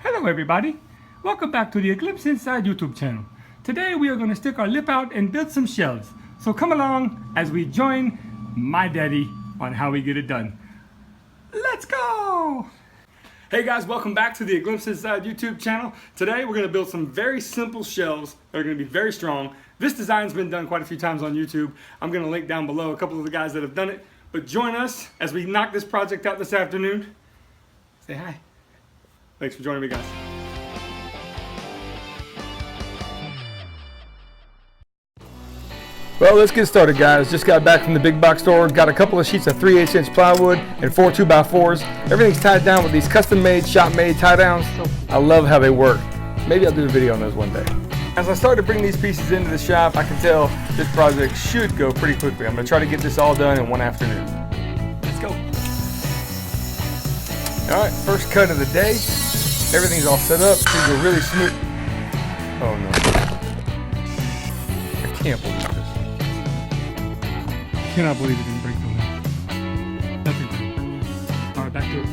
Hello everybody, welcome back to the Eclipse Inside YouTube channel. Today we are going to stick our lip out and build some shells. So come along as we join my daddy on how we get it done. Let's go! Hey guys, welcome back to the Eclipse Inside YouTube channel. Today we're going to build some very simple shells that are going to be very strong. This design's been done quite a few times on YouTube. I'm going to link down below a couple of the guys that have done it. But join us as we knock this project out this afternoon. Say hi. Thanks for joining me, guys. Well, let's get started, guys. Just got back from the big box store. Got a couple of sheets of 3/8 inch plywood and 4 2x4s. Everything's tied down with these custom-made, shop-made tie downs. I love how they work. Maybe I'll do a video on those one day. As I start to bring these pieces into the shop, I can tell this project should go pretty quickly. I'm going to try to get this all done in one afternoon. Let's go. All right, first cut of the day. Everything's all set up. Things are really smooth. Oh no. I can't believe this. Cannot believe it didn't break the lid. Nothing. Alright, back to it.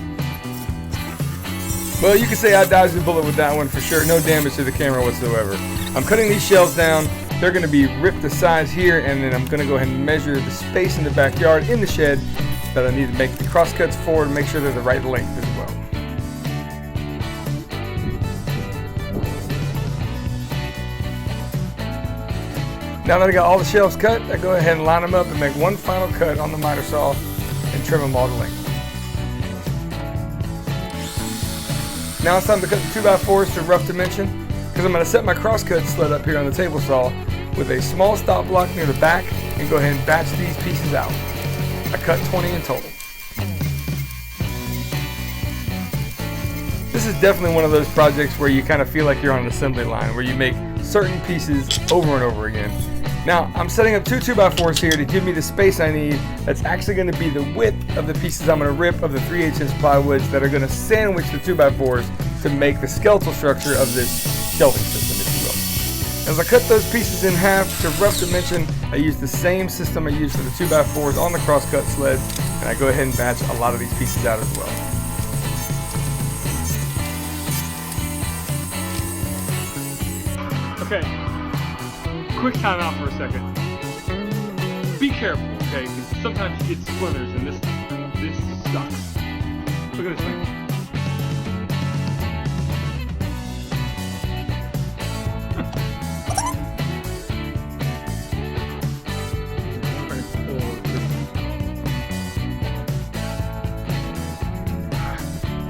Well, you can say I dodged the bullet with that one for sure. No damage to the camera whatsoever. I'm cutting these shells down. They're going to be ripped to size here, and then I'm going to go ahead and measure the space in the backyard in the shed that I need to make the cross cuts for and make sure they're the right length as well. Now that I got all the shelves cut, I go ahead and line them up and make one final cut on the miter saw and trim them all to length. Now it's time to cut the 2x4s to rough dimension because I'm going to set my crosscut sled up here on the table saw with a small stop block near the back and go ahead and batch these pieces out. I cut 20 in total. This is definitely one of those projects where you kind of feel like you're on an assembly line, where you make certain pieces over and over again. Now, I'm setting up 2 2x4s here to give me the space I need that's actually going to be the width of the pieces I'm going to rip of the 3/8 inch plywoods that are going to sandwich the 2x4s to make the skeletal structure of this shelving system, if you will. As I cut those pieces in half to rough dimension, I use the same system I used for the 2x4s on the crosscut sled, and I go ahead and batch a lot of these pieces out as well. Okay, quick time out for a second. Be careful, okay? Because sometimes you get splinters and this sucks. Look at this thing.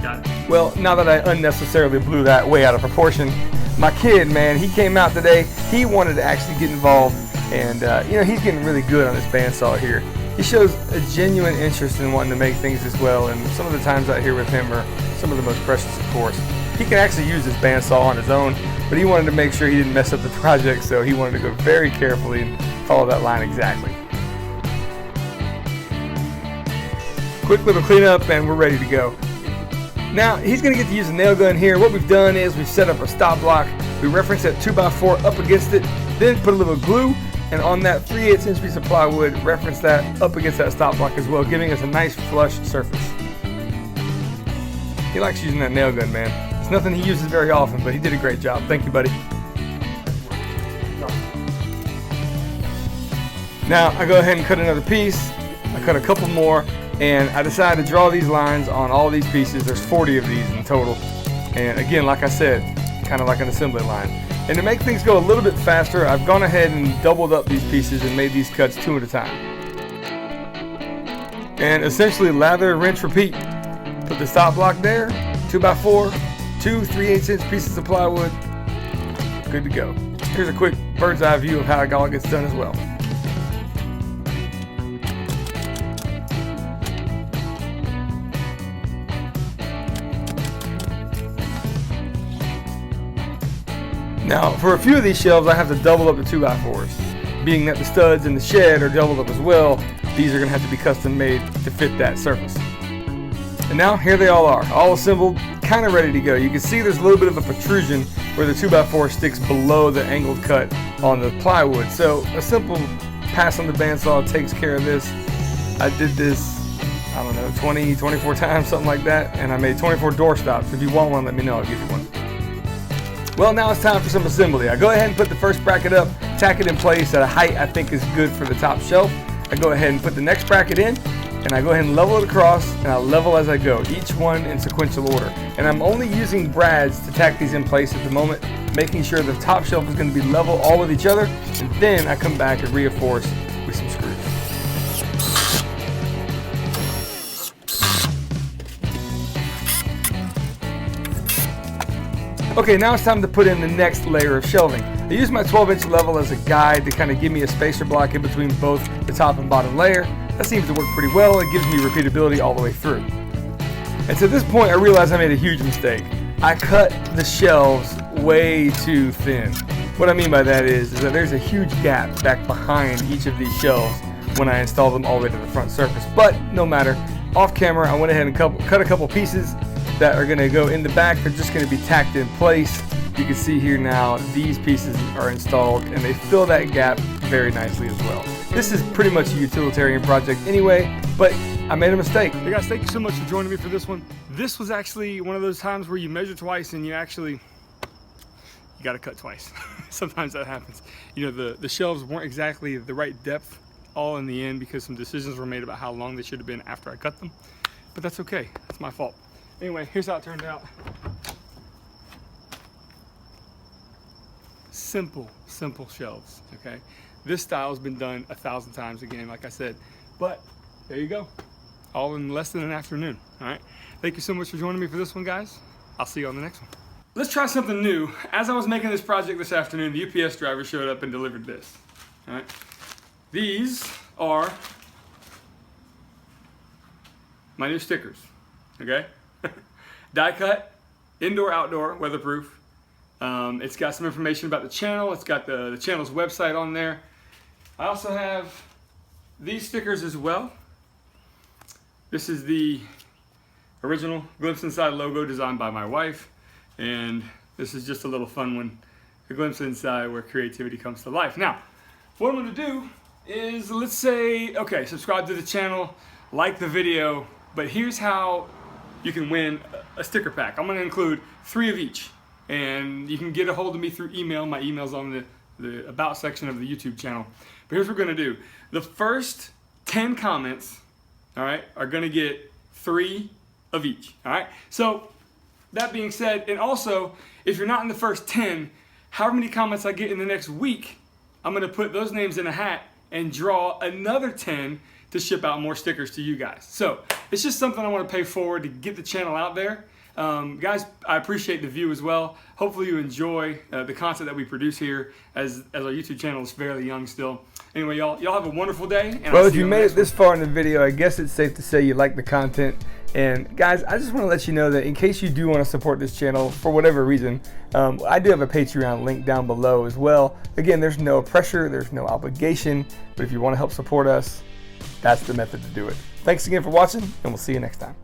Got it. Well, now that I unnecessarily blew that way out of proportion, my kid, man, he came out today. He wanted to actually get involved, and you know, he's getting really good on this bandsaw here. He shows a genuine interest in wanting to make things as well, and some of the times out here with him are some of the most precious, of course. He can actually use this bandsaw on his own, but he wanted to make sure he didn't mess up the project, so he wanted to go very carefully and follow that line exactly. Quick little cleanup, and we're ready to go. Now, he's going to get to use a nail gun here. What we've done is we've set up a stop block. We reference that 2x4 up against it, then put a little glue, and on that 3/8 inch piece of plywood, reference that up against that stop block as well, giving us a nice flush surface. He likes using that nail gun, man. It's nothing he uses very often, but he did a great job. Thank you, buddy. Now, I go ahead and cut another piece. I cut a couple more. And I decided to draw these lines on all these pieces. There's 40 of these in total. And again, like I said, kind of like an assembly line. And to make things go a little bit faster, I've gone ahead and doubled up these pieces and made these cuts 2 at a time. And essentially lather, rinse, repeat. Put the stop block there, 2x4, 2 3/8 inch pieces of plywood. Good to go. Here's a quick bird's eye view of how it all gets done as well. Now, for a few of these shelves, I have to double up the 2x4s. Being that the studs in the shed are doubled up as well, these are going to have to be custom made to fit that surface. And now, here they all are, all assembled, kind of ready to go. You can see there's a little bit of a protrusion where the 2x4 sticks below the angled cut on the plywood. So, a simple pass on the bandsaw takes care of this. I did this I don't know, 20, 24 times, something like that. And I made 24 door stops. If you want one, let me know, I'll give you one. Well, now it's time for some assembly. I go ahead and put the first bracket up, tack it in place at a height I think is good for the top shelf. I go ahead and put the next bracket in, and I go ahead and level it across, and I'll level as I go, each one in sequential order. And I'm only using brads to tack these in place at the moment, making sure the top shelf is going to be level all with each other, and then I come back and reinforce with some screws. Okay, now it's time to put in the next layer of shelving. I use my 12-inch level as a guide to kind of give me a spacer block in between both the top and bottom layer. That seems to work pretty well. It gives me repeatability all the way through. And to this point, I realized I made a huge mistake. I cut the shelves way too thin. What I mean by that is that there's a huge gap back behind each of these shelves when I install them all the way to the front surface. But no matter, off camera, I went ahead and cut a couple pieces that are going to go in the back. They're just going to be tacked in place. You can see here now these pieces are installed and they fill that gap very nicely as well. This is pretty much a utilitarian project anyway, but I made a mistake. Hey guys, thank you so much for joining me for this one. This was actually one of those times where you measure twice and you got to cut twice. Sometimes that happens. You know, the shelves weren't exactly the right depth all in the end because some decisions were made about how long they should have been after I cut them, but that's okay. That's my fault. Anyway, here's how it turned out. Simple shelves, okay? This style has been done 1,000 times again, like I said, but there you go. All in less than an afternoon, all right? Thank you so much for joining me for this one, guys. I'll see you on the next one. Let's try something new. As I was making this project this afternoon, the UPS driver showed up and delivered this, all right? These are my new stickers, okay? Die cut, indoor, outdoor, weatherproof. It's got some information about the channel. It's got the channel's website on there. I also have these stickers as well. This is the original Glimpse Inside logo designed by my wife. And this is just a little fun one, a glimpse inside where creativity comes to life. Now, what I'm gonna do is, let's say, okay, subscribe to the channel, like the video, but here's how you can win a sticker pack. I'm gonna include 3 of each, and you can get a hold of me through email. My email's on the about section of the YouTube channel. But here's what we're gonna do. The first 10 comments, all right, are gonna get 3 of each, all right? So, that being said, and also, if you're not in the first 10, however many comments I get in the next week, I'm gonna put those names in a hat and draw another 10 to ship out more stickers to you guys. So it's just something I want to pay forward to get the channel out there. Guys, I appreciate the view as well. Hopefully you enjoy the content that we produce here as our YouTube channel is fairly young still. Anyway, y'all have a wonderful day. And well, if you made it this far in the video, I guess it's safe to say you like the content. And guys, I just want to let you know that in case you do want to support this channel for whatever reason, I do have a Patreon link down below as well. Again, there's no pressure, there's no obligation, but if you want to help support us, that's the method to do it. Thanks again for watching, and we'll see you next time.